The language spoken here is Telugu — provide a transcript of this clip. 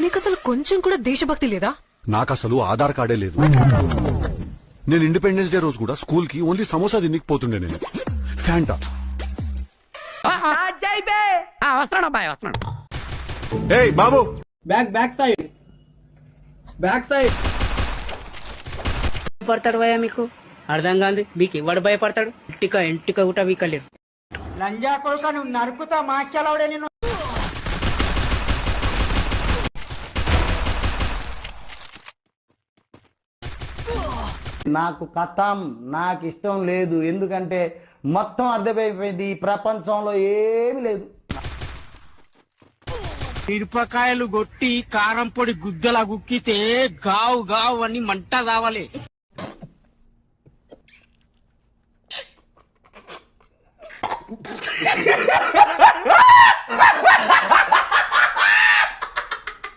నీకు అసలు కొంచెం కూడా దేశభక్తి లేదా? నాకు అసలు ఆధార్ కార్డే లేదు. నేను ఇండిపెండెన్స్ డే రోజు కూడా స్కూల్ కి ఓన్లీ సమోసా తినికి పోతుండే. నేను ఫ్యాంటా. వస్తున్నాడు అబ్బాయి వస్తున్నాడు. ఏయ్ బాబు, బ్యాక్ సైడ్ పడతాడు భయ మీకు అర్థం కాదు. మీకు ఎవడు భయపడతాడు? ఇంటిక కూడా వీకలేడు. లంజా కొడుక నువ్వు నరుకుతా మాచలవడే నేను. నాకు కథం నాకు ఇష్టం లేదు. ఎందుకంటే మొత్తం అర్థమైపోయింది, ఈ ప్రపంచంలో ఏమి లేదు. మిరపకాయలు కొట్టి కారం పొడి గుద్దలా గుక్కితే గావు గావు అని మంట కావాలి.